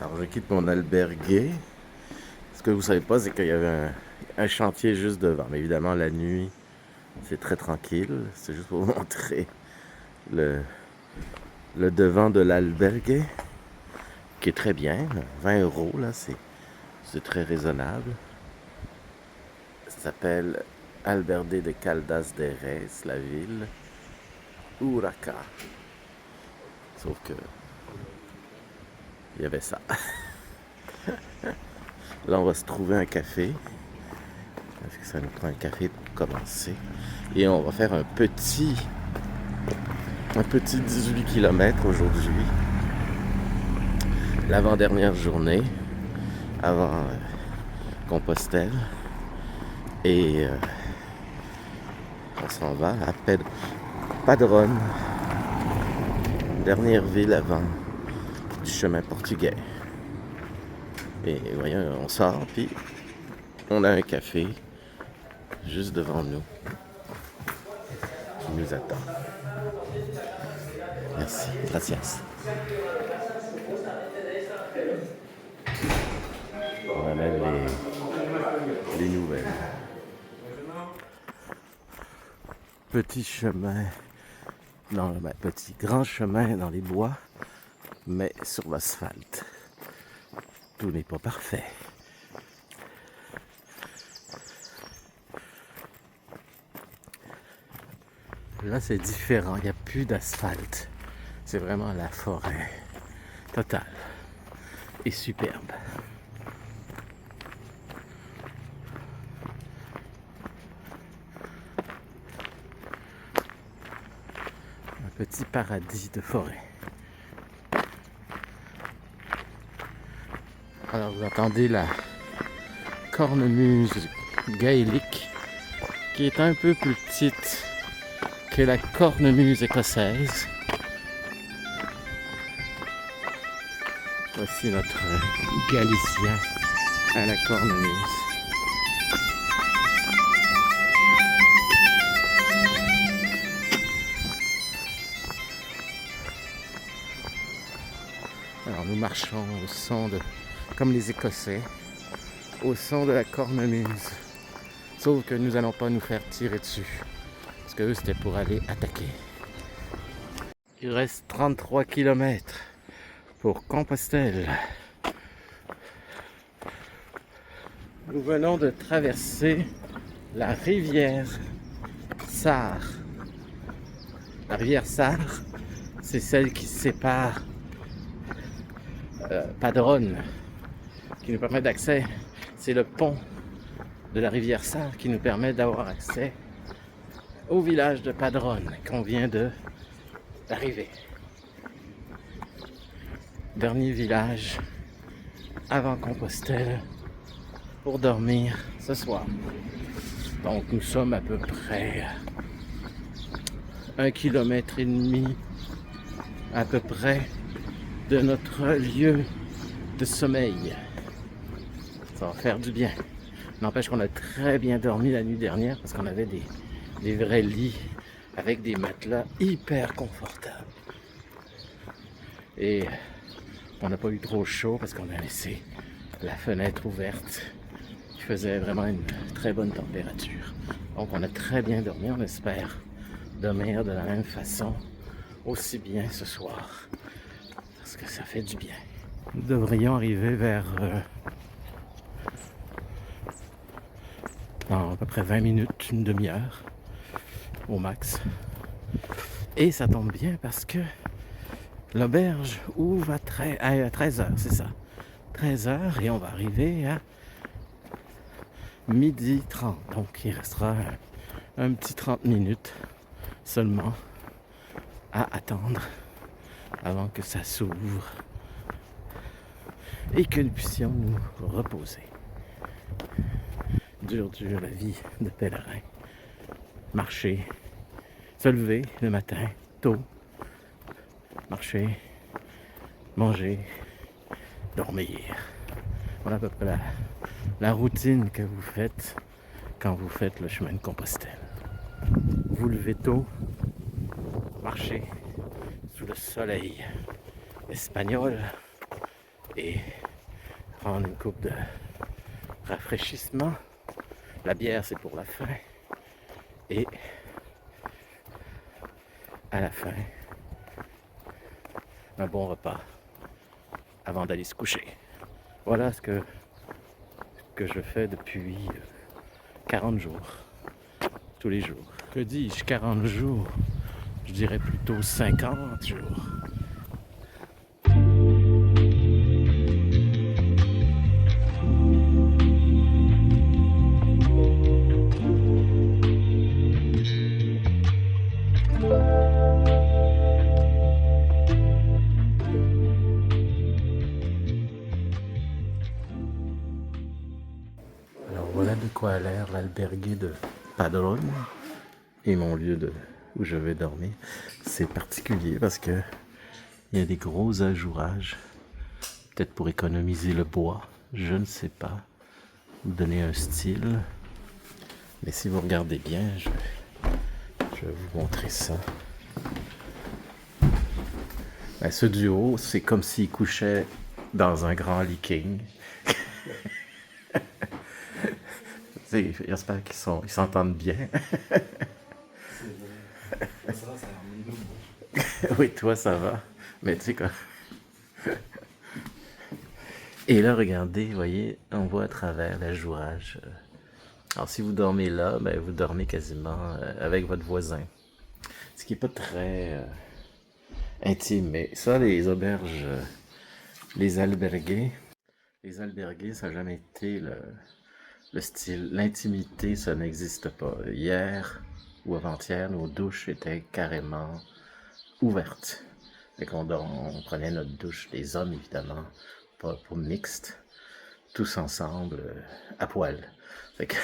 Alors, je quitte mon albergué. Ce que vous savez pas, c'est qu'il y avait un chantier juste devant. Mais évidemment, la nuit, c'est très tranquille. C'est juste pour vous montrer le, le devant de l'albergue, qui est très bien. 20 € là, c'est très raisonnable. Ça s'appelle Alberde de Caldas de Reis, la ville. Huraca. Sauf que il y avait ça. Là, on va se trouver un café. Parce que ça nous prend un café pour commencer. Et on va faire un petit 18 km aujourd'hui. L'avant-dernière journée avant Compostelle. Et on s'en va à Padrone, dernière ville avant du chemin portugais. Et voyons, on sort, puis on a un café juste devant nous qui nous attend. Merci, gracias. Voilà les nouvelles. Petit chemin, petit grand chemin dans les bois, mais sur l'asphalte. Tout n'est pas parfait. Là, c'est différent. Il n'y a plus d'asphalte. C'est vraiment la forêt totale et superbe. Un petit paradis de forêt. Alors, vous entendez la cornemuse gaélique qui est un peu plus petite que la cornemuse écossaise. Voici notre galicien à la cornemuse. Alors nous marchons au son de, comme les Écossais, au son de la cornemuse. Sauf que nous n'allons pas nous faire tirer dessus. Parce que eux c'était pour aller attaquer. Il reste 33 km pour Compostelle. Nous venons de traverser la rivière Sar. La rivière Sar, c'est celle qui sépare Padrone, qui nous permet d'accès. C'est le pont de la rivière Sar qui nous permet d'avoir accès au village de Padrone qu'on vient d'arriver. Dernier village avant Compostelle pour dormir ce soir. Donc nous sommes à peu près 1,5 km à peu près de notre lieu de sommeil. Ça va faire du bien. N'empêche qu'on a très bien dormi la nuit dernière parce qu'on avait des vrais lits avec des matelas hyper confortables. Et on n'a pas eu trop chaud parce qu'on a laissé la fenêtre ouverte qui faisait vraiment une très bonne température. Donc on a très bien dormi, on espère dormir de la même façon aussi bien ce soir parce que ça fait du bien. Nous devrions arriver vers dans à peu près 20 minutes, une demi-heure au max. Et ça tombe bien parce que l'auberge ouvre à 13h, c'est ça. 13h et on va arriver à 12h30. Donc il restera un petit 30 minutes seulement à attendre avant que ça s'ouvre et que nous puissions nous reposer. Dure la vie de pèlerin. Marcher, se lever le matin tôt, marcher, manger, dormir. Voilà à peu près la routine que vous faites quand vous faites le chemin de Compostelle. Vous levez tôt, marchez sous le soleil espagnol et prendre une coupe de rafraîchissement. La bière, c'est pour la fin. Et à la fin, un bon repas avant d'aller se coucher. Voilà ce que je fais depuis 40 jours, tous les jours. Que dis-je, 40 jours? Je dirais plutôt 50 jours. Alors voilà de quoi a l'air l'albergue de Padrone et mon lieu où je vais dormir. C'est particulier parce que il y a des gros ajourages, peut-être pour économiser le bois, je ne sais pas, donner un style. Mais si vous regardez bien, je vais vous montrer ça. Ben, ce duo, c'est comme s'ils couchaient dans un grand lit king. J'espère qu'ils s'entendent bien. Oui, toi, ça va. Mais tu sais quoi. Et là, regardez, vous voyez, on voit à travers l'ajourage. Alors, si vous dormez là, ben, vous dormez quasiment avec votre voisin. Ce qui n'est pas très intime. Mais ça, les auberges, les albergues, ça n'a jamais été le style. L'intimité, ça n'existe pas. Hier ou avant-hier, nos douches étaient carrément ouvertes. Fait qu'on on prenait notre douche, les hommes évidemment, pas mixte, tous ensemble, à poil. Fait que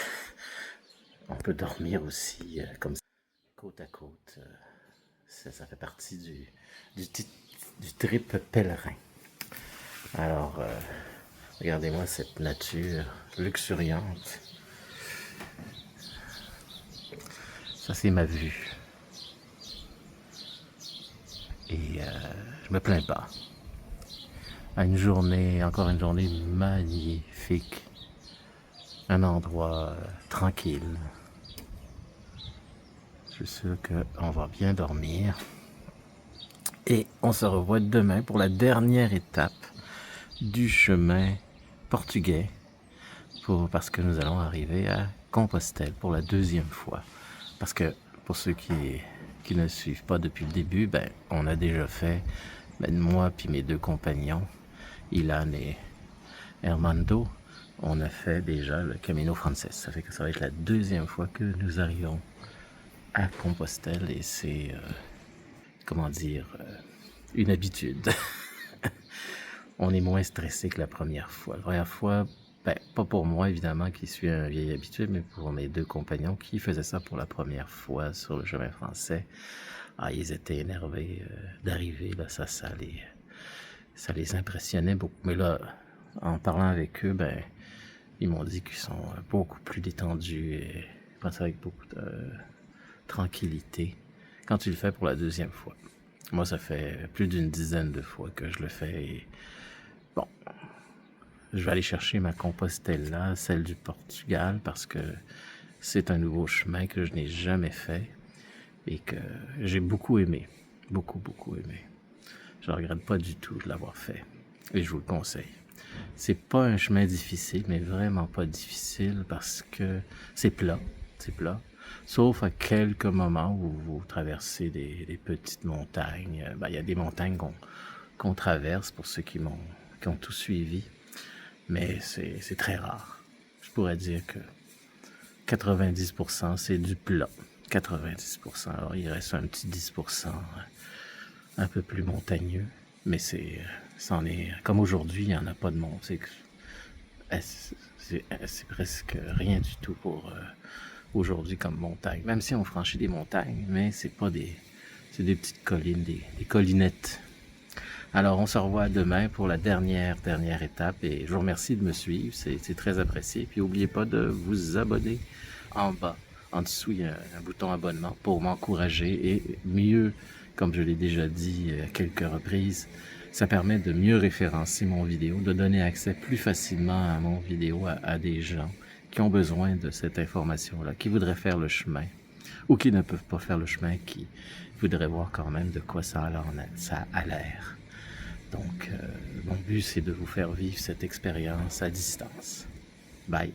on peut dormir aussi comme ça, côte à côte. Ça fait partie du trip pèlerin. Alors, regardez-moi cette nature luxuriante. Ça, c'est ma vue. Et je me plains pas. Encore une journée magnifique. Un endroit tranquille. Je suis sûr qu'on va bien dormir. Et on se revoit demain pour la dernière étape du chemin portugais. Parce que nous allons arriver à Compostelle pour la deuxième fois. Parce que pour ceux qui ne suivent pas depuis le début, ben, on a déjà fait, moi puis mes deux compagnons, Ilan et Armando, on a fait déjà le Camino Frances. Ça fait que ça va être la deuxième fois que nous arrivons à Compostelle et c'est, une habitude. On est moins stressé que la première fois. La première fois, ben, pas pour moi évidemment qui suis un vieil habitué, mais pour mes deux compagnons qui faisaient ça pour la première fois sur le chemin français. Ah, ils étaient énervés d'arriver, là, ça les impressionnait beaucoup. Mais là, en parlant avec eux, ben, ils m'ont dit qu'ils sont beaucoup plus détendus et pensent avec beaucoup de tranquillité quand tu le fais pour la deuxième fois. Moi, ça fait plus d'une dizaine de fois que je le fais et bon, je vais aller chercher ma Compostelle, celle du Portugal, parce que c'est un nouveau chemin que je n'ai jamais fait et que j'ai beaucoup aimé. Beaucoup, beaucoup aimé. Je ne regrette pas du tout de l'avoir fait et je vous le conseille. C'est pas un chemin difficile, mais vraiment pas difficile parce que c'est plat. Sauf à quelques moments où vous traversez des petites montagnes. Ben, il y a des montagnes qu'on traverse pour ceux qui ont tout suivi. Mais c'est très rare. Je pourrais dire que 90% c'est du plat. 90%. Alors il reste un petit 10% un peu plus montagneux. Mais c'en est comme aujourd'hui, il n'y en a pas de monde. C'est presque rien du tout pour aujourd'hui comme montagne. Même si on franchit des montagnes, mais c'est des petites collines, des collinettes. Alors, on se revoit demain pour la dernière étape et je vous remercie de me suivre, c'est très apprécié. Puis, n'oubliez pas de vous abonner en bas. En dessous, il y a un bouton abonnement pour m'encourager et mieux, comme je l'ai déjà dit à quelques reprises, Ça permet de mieux référencer mon vidéo, de donner accès plus facilement à mon vidéo à des gens qui ont besoin de cette information-là, qui voudraient faire le chemin ou qui ne peuvent pas faire le chemin, qui voudraient voir quand même de quoi ça a l'air. Donc, mon but, c'est de vous faire vivre cette expérience à distance. Bye.